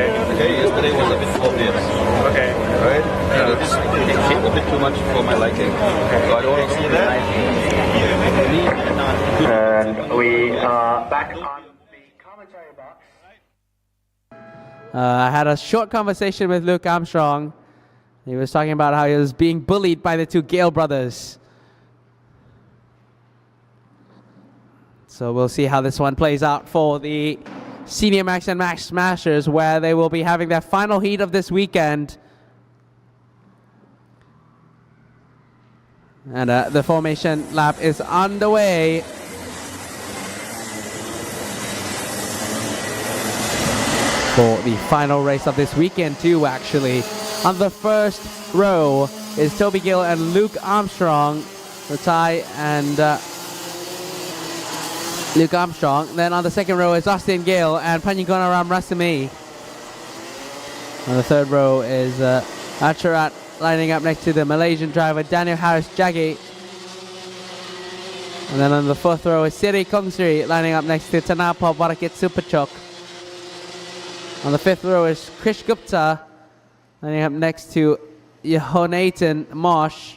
Okay. Okay, yesterday was a bit obvious. Okay. Right? And it hit a bit too much for my liking. So I don't want to see that. And we are back on the commentary box. I had a short conversation with Luke Armstrong. He was talking about how he was being bullied by the two Gale brothers. So we'll see how this one plays out for the Senior Max and Max Smashers, where they will be having their final heat of this weekend. And the formation lap is underway. For the final race of this weekend too, actually. On the first row is Toby Gill and Luke Armstrong, the Thai and Luke Armstrong. Then on the second row is Austin Gill and Panyagonaram Rasami. On the third row is Acharat lining up next to the Malaysian driver Daniel Harris Jaggi. And then on the fourth row is Siri Kongsri lining up next to Tanapa Barakit Supachok. On the fifth row is Krish Gupta lining up next to Yehonatan Mosh.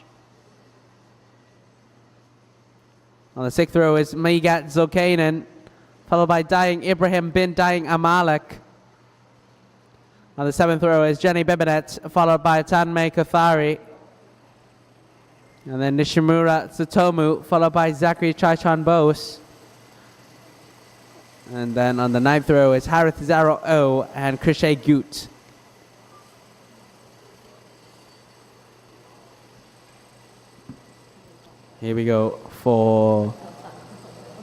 On the sixth row is Megat Zokainen, followed by Dayang Ibrahim bin Dayang Amalek. On the seventh row is Jenny Bibinet, followed by Tanmay Kothari. And then Nishimura Tsutomu, followed by Zachary Chaichan Bose. And then on the ninth row is Harith Zaro O and Krishay Gut. Here we go for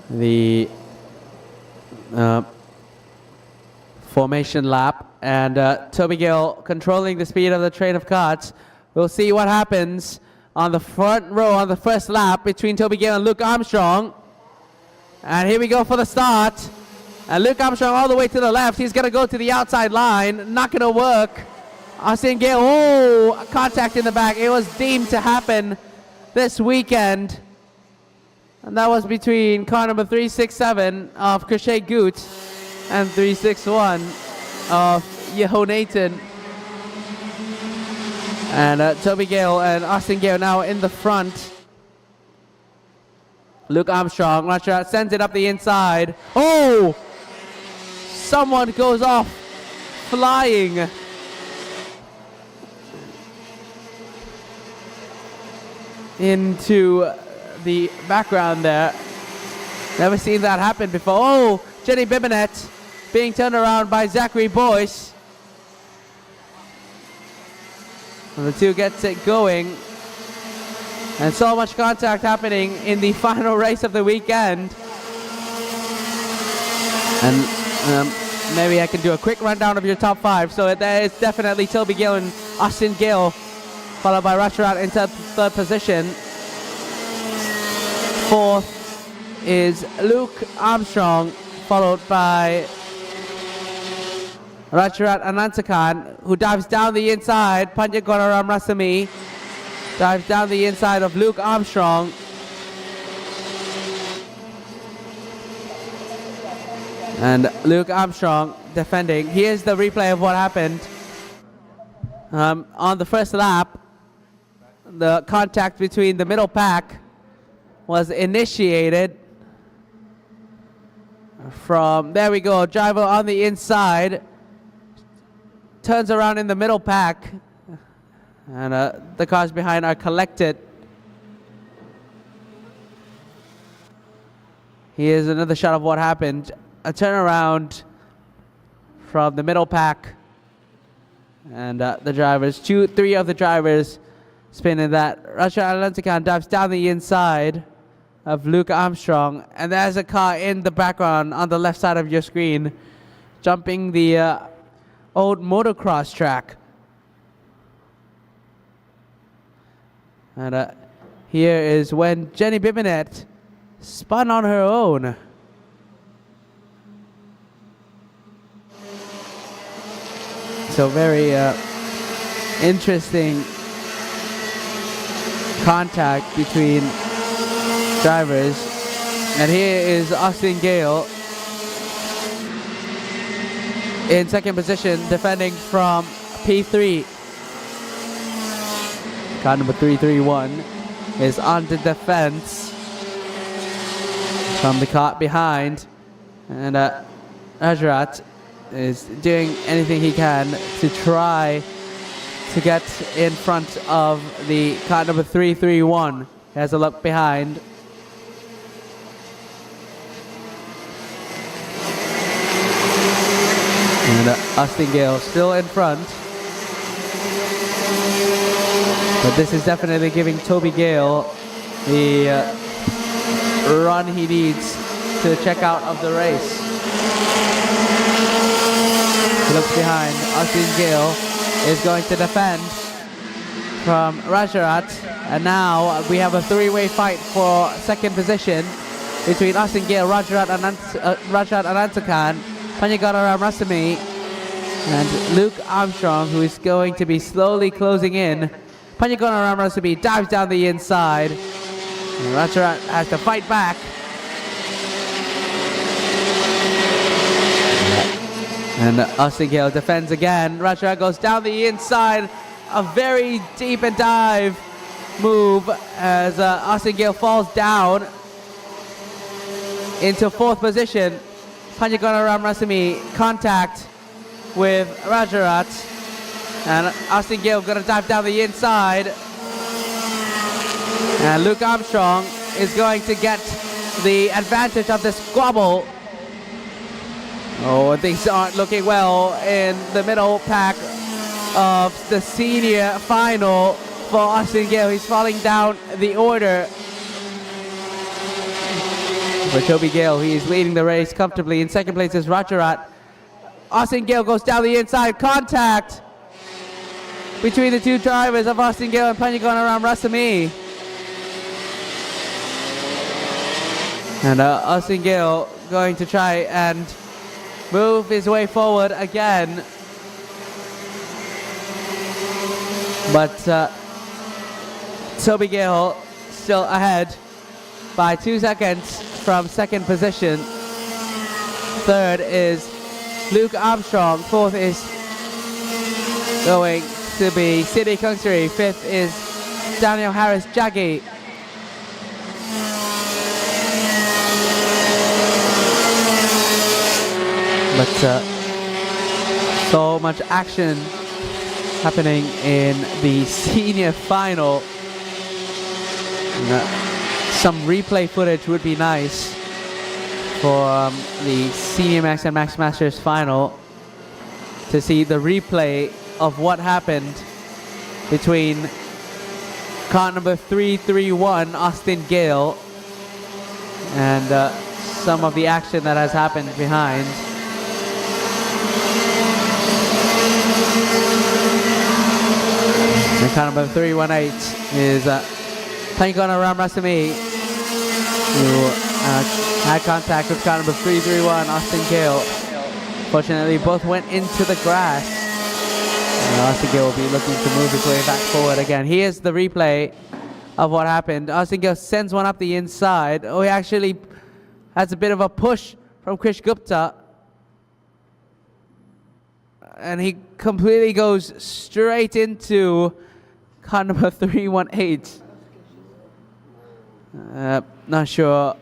the formation lap. And Toby Gill controlling the speed of the train of carts. We'll see what happens on the front row on the first lap between Toby Gill and Luke Armstrong. And here we go for the start. And Luke Armstrong all the way to the left. He's going to go to the outside line. Not going to work. Austin Gill, oh, contact in the back. It was deemed to happen this weekend. And that was between car number 367 of Krishay Gut and 361 of Yehonatan. And Toby Gill and Austin Gill now in the front. Luke Armstrong, Ratchat sends it up the inside. Oh! Someone goes off flying. Into the background there. Never seen that happen before. Oh, Jenny Bibinet being turned around by Zachary Boyce. And the two gets it going. And so much contact happening in the final race of the weekend. And maybe I can do a quick rundown of your top five. So there is definitely Toby Gill and Austin Gill, followed by Ratcharat in third position. Fourth is Luke Armstrong, followed by Ratcharat Anantakan, who dives down the inside. Panyagonaram Rasami dives down the inside of Luke Armstrong. And Luke Armstrong defending. Here's the replay of what happened. On the first lap, the contact between the middle pack was initiated from, there we go, driver on the inside, turns around in the middle pack, and the cars behind are collected. Here's another shot of what happened. A turnaround from the middle pack, and the drivers, three of the drivers spinning that. Russia Atlantican dives down the inside of Luke Armstrong, and there's a car in the background on the left side of your screen, jumping the old motocross track. And here is when Jenny Bibinet spun on her own. So very interesting contact between drivers. And here is Austin Gale in second position, defending from P3. Car number 331 is on the defense from the car behind. And Rajarat is doing anything he can to try to get in front of the car number 331. He has a look behind. And Austin Gale still in front. But this is definitely giving Toby Gale the run he needs to check out of the race. He looks behind. Austin Gale is going to defend from Rajarat. And now we have a three-way fight for second position between Austin Gale, Rajarat Anantakan, Panyagara Rasami, and Luke Armstrong, who is going to be slowly closing in. Panyagara Rasami dives down the inside. And Rajarat has to fight back. And Austin Gale defends again. Rajarat goes down the inside. A very deep and dive move as Austin Gale falls down into fourth position. Panyagara Rasami contact with Rajarat. And Austin Gale gonna dive down the inside. And Luke Armstrong is going to get the advantage of this squabble. Oh, things aren't looking well in the middle pack of the senior final for Austin Gale. He's falling down the order. For Toby Gale, he is leading the race comfortably. In second place is Rajarat. Austin Gale goes down the inside. Contact between the two drivers of Austin Gale and Panyagara Rasami. And Austin Gale going to try and move his way forward again. But Toby Gale still ahead by 2 seconds from second position. Third is Luke Armstrong. Fourth is going to be Sidney Kungsuri. Fifth is Daniel Harris Jaggi. But so much action happening in the senior final. Some replay footage would be nice for the Senior Max and Max Masters final to see the replay of what happened between car number 331, Austin Gale, and some of the action that has happened behind. And car number 318 is Panyagara Rasami, who had contact with car number 331, Austin Gale. Fortunately, both went into the grass. And Austin Gale will be looking to move his way back forward again. Here's the replay of what happened. Austin Gale sends one up the inside. Oh, he actually has a bit of a push from Krish Gupta. And he completely goes straight into car number 318. Not sure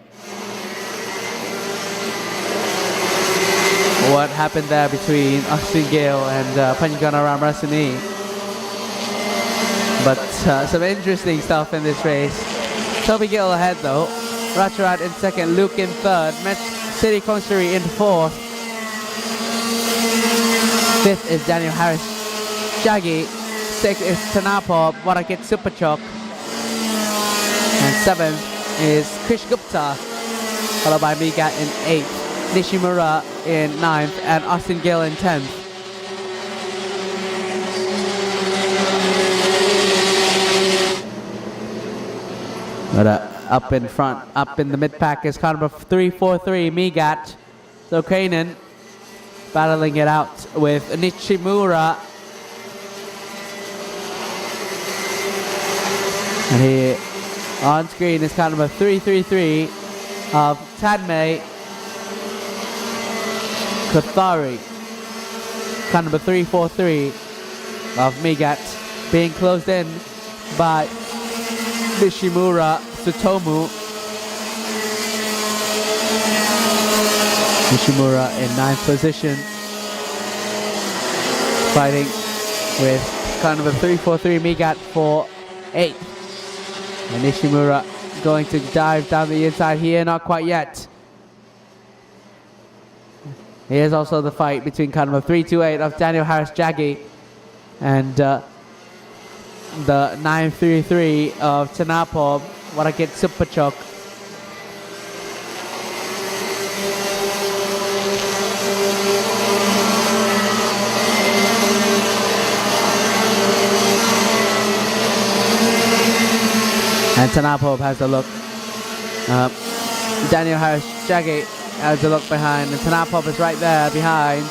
what happened there between Austin Gale and Panyagara Rasami. But some interesting stuff in this race. Toby Gale ahead though. Rajarat in second, Luke in third, Sidney Kungsuri in fourth. Fifth is Daniel Harris Jaggi. Sixth is Tanapor Warakit Superchok. And seventh is Krish Gupta, followed by Migat in eighth, Nishimura in ninth, and Austin Gale in 10th. But up in front, up in the mid-pack is car number 343, Migat. So Kanan battling it out with Nishimura. And he on screen is car number 333 of Tanmay Kothari. car number 343 of Migat being closed in by Nishimura Tsutomu. Nishimura in 9th position, fighting with car number 343 Migat for 8th. And Nishimura going to dive down the inside here, not quite yet. Here's also the fight between car number 328 of Daniel Harris Jaggi and the 933 of Tanapov Warakit Supachok. And Tanapov has a look. Daniel Harris Jaggi has a look behind, and Tanapov is right there behind.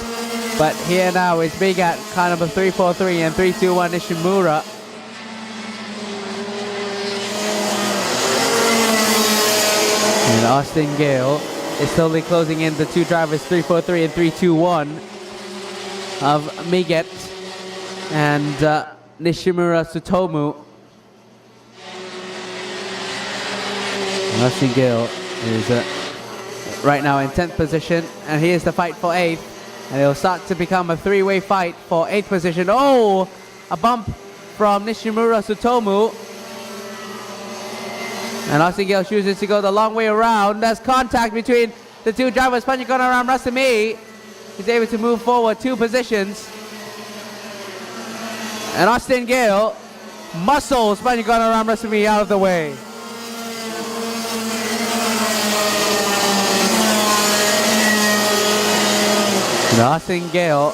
But here now is Migat, car number 343 and 321 Nishimura. And Austin Gale is slowly closing in the two drivers, 343 and 321 of Migat and Nishimura Tsutomu. Austin Gale is right now in 10th position, and here's the fight for 8th, and it'll start to become a three-way fight for 8th position. Oh, a bump from Nishimura Tsutomu, and Austin Gale chooses to go the long way around. There's contact between the two drivers. Panjagonaram Rasami is able to move forward 2 positions, and Austin Gale muscles Panjagonaram Rasami out of the way. Austin Gale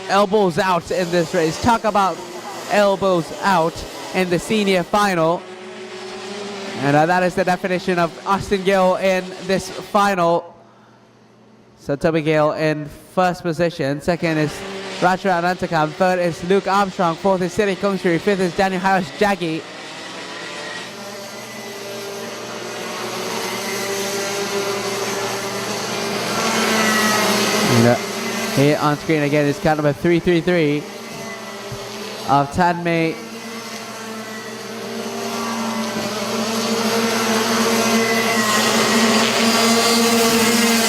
elbows out in this race. Talk about elbows out in the senior final. And that is the definition of Austin Gale in this final. So Toby Gale in 1st position. 2nd is Rajarat Anantakam. 3rd is Luke Armstrong. 4th is Siri Kungsri. 5th is Daniel Harris Jaggi. Here on screen again is car number 333 of Tanmay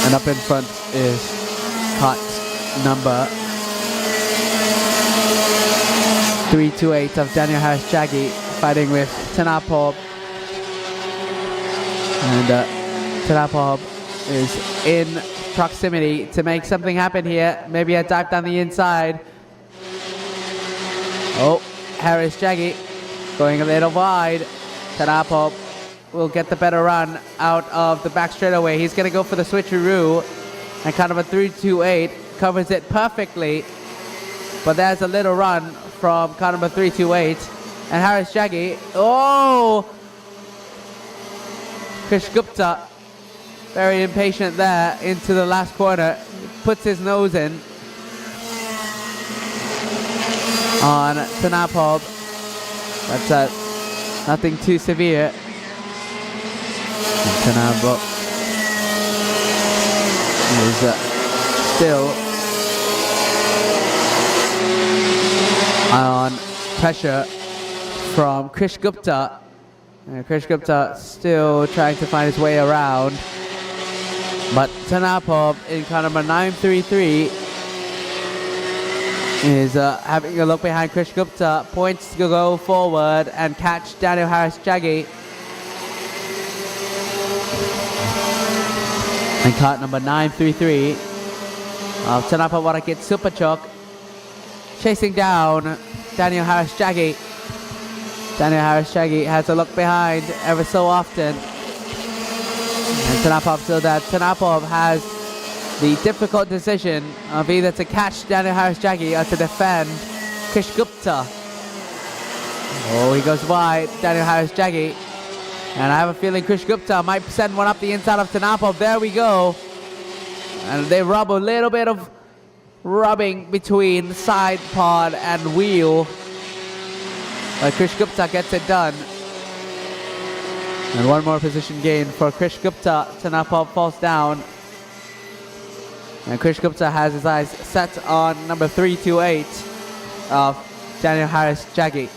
and up in front is car number 328 of Daniel Harris Jaggi fighting with Tanapov, and Tanapov is in proximity to make something happen here. Maybe a dive down the inside. Oh, Harris Jaggi going a little wide. Tanapov will get the better run out of the back straightaway. He's going to go for the switcheroo, and car number 328 covers it perfectly. But there's a little run from car number 328, and Harris Jaggi. Oh, Krish Gupta very impatient there into the last corner. Puts his nose in on Tanapov. That's nothing too severe. And Tanapov is still on pressure from Krish Gupta. And Krish Gupta still trying to find his way around. But Tanapov in car number 933 is having a look behind Krish Gupta, points to go forward and catch Daniel Harris Jaggi. And car number 933 of Tanapov Warakit Supachok chasing down Daniel Harris Jaggi. Daniel Harris Jaggi has a look behind ever so often. And Tanapov still that. Tanapov has the difficult decision of either to catch Daniel Harris Jaggi or to defend Krish Gupta. Oh, he goes wide, Daniel Harris Jaggi. And I have a feeling Krish Gupta might send one up the inside of Tanapov. There we go. And they rub a little bit of rubbing between side pod and wheel. But Krish Gupta gets it done. And one more position gain for Krish Gupta. Tanapov falls down. And Krish Gupta has his eyes set on number 328 of Daniel Harris Jaggi.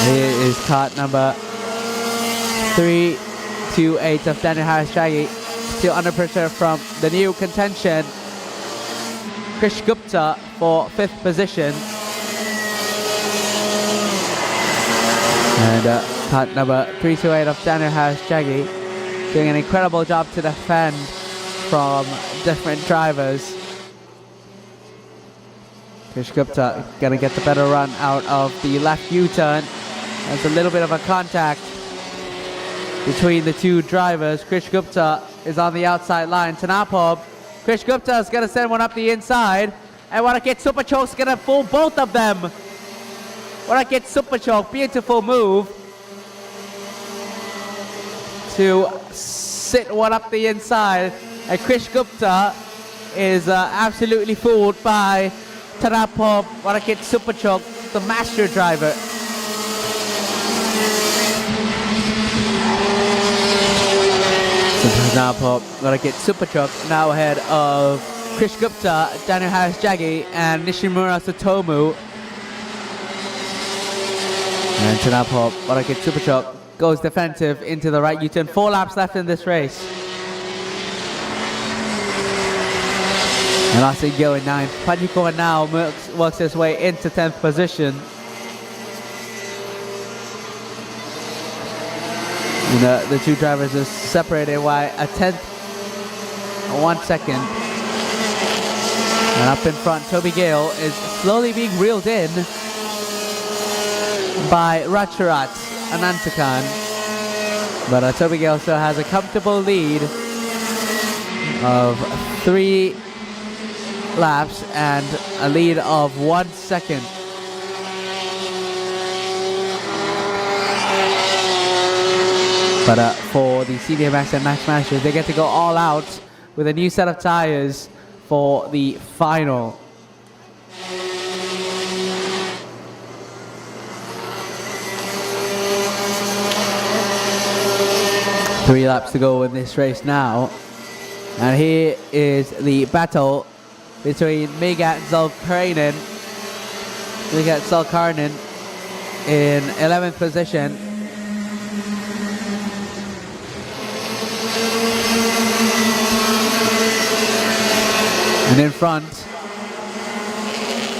Here is cart number 328 of Daniel Harris Jaggi. Still under pressure from the new contention, Krish Gupta for 5th position. And cart number 328 of Daniel Harris Jaggi doing an incredible job to defend from different drivers. Krish Gupta gonna get the better run out of the left U-turn. There's a little bit of a contact between the two drivers. Krish Gupta is on the outside line. Tanapov. Krish Gupta is gonna send one up the inside. And Warakit Superchoke's gonna fool both of them. Warakit Superchoke, beautiful move to sit one up the inside. And Krish Gupta is absolutely fooled by Tanapov Warakit Superchoke, the master driver. Tanapov Warakit Superchoke now ahead of Krish Gupta, Daniel Harris Jaggi, and Nishimura Satomu. And Tanapov Warakit Superchoke goes defensive into the right U-turn. 4 laps left in this race. And Austin Gill in 9th. Panyikova now works his way into 10th position. And, the two drivers are separated by a 1 second. And up in front, Toby Gale is slowly being reeled in by Ratcharat Anantakan. But Toby Gale still has a comfortable lead of 3 laps and a lead of 1 second. But for the Senior Max and Max Masters, they get to go all out with a new set of tires for the final. Three laps to go in this race now. And here is the battle between Megat Zulkarnain. Megat Zulkarnain in 11th position. And in front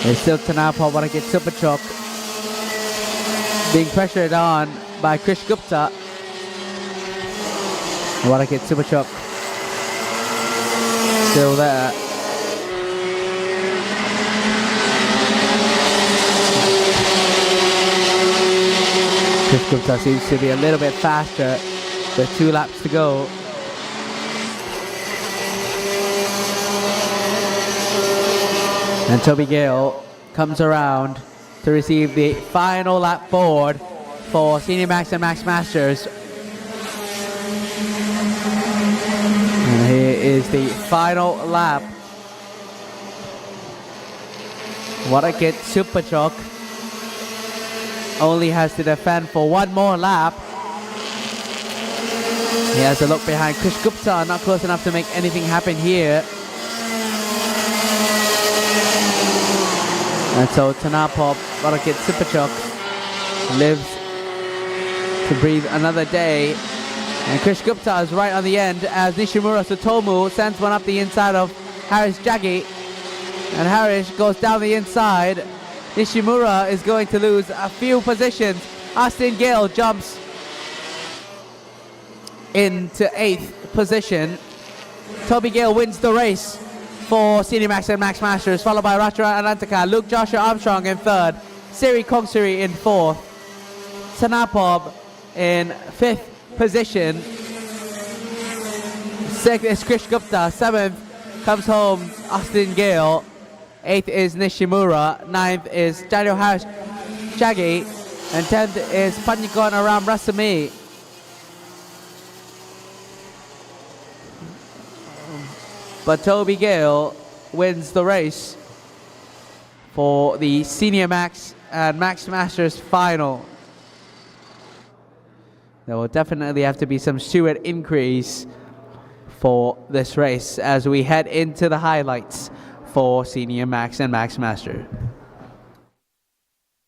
is still Tanapov Warakit Superchoke being pressured on by Krish Gupta. Warakit Superchoke still there. Krish Gupta seems to be a little bit faster with 2 laps to go. And Toby Gale comes around to receive the final lap board for Senior Max and Max Masters. And here is the final lap. Warakit Superchoke only has to defend for 1 more lap. He has a look behind. Krish Gupta not close enough to make anything happen here. And so Tanapov Warakit Superchoke lives to breathe another day. And Krish Gupta is right on the end as Nishimura Satomu sends one up the inside of Harris Jaggi. And Harris goes down the inside. Nishimura is going to lose a few positions. Austin Gale jumps into 8th position. Toby Gale wins the race for Senior Max and Max Masters, followed by Ratcharat Anantaka, Luke Joshua Armstrong in 3rd, Siri Kongsuri in 4th, Tanapov in 5th position, 6th is Krish Gupta, 7th comes home Austin Gale, 8th is Nishimura, 9th is Daniel Harris Jaggi, and 10th is Panyikon Aram Rasami. But Toby Gale wins the race for the Senior Max and Max Masters final. there will definitely have to be some steward increase for this race as we head into the highlights for Senior Max and Max Master.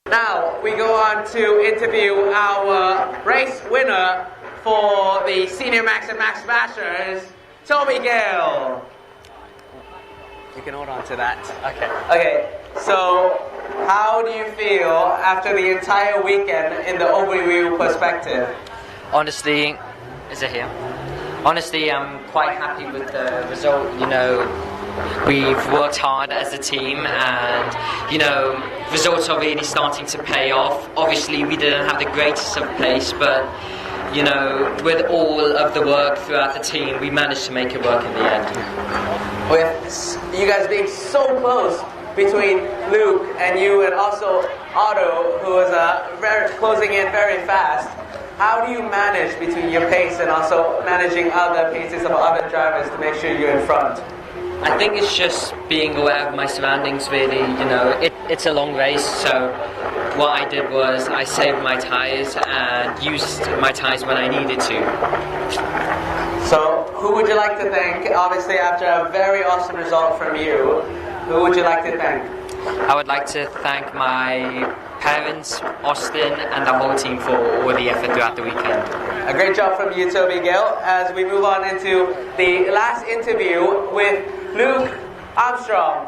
Now we go on to interview our race winner for the Senior Max and Max Masters, Toby Gale. You can hold on to that. Okay, so how do you feel after the entire weekend in the overview perspective? Honestly, is it here? Honestly, I'm quite happy with the result. You know, we've worked hard as a team and, you know, results are really starting to pay off. Obviously, we didn't have the greatest of pace, but, you know, with all of the work throughout the team, we managed to make it work in the end. With you guys being so close between Luke and you and also Otto, who is very closing in very fast, how do you manage between your pace and also managing other paces of other drivers to make sure you're in front? I think it's just being aware of my surroundings, really. You know, it's a long race, so what I did was I saved my tyres and used my tyres when I needed to. So, who would you like to thank? Obviously, after a very awesome result from you, who would you like to thank? I would like to thank my parents, Austin, and the whole team for all the effort throughout the weekend. A great job from you, Toby Gale. As we move on into the last interview with Luke Armstrong.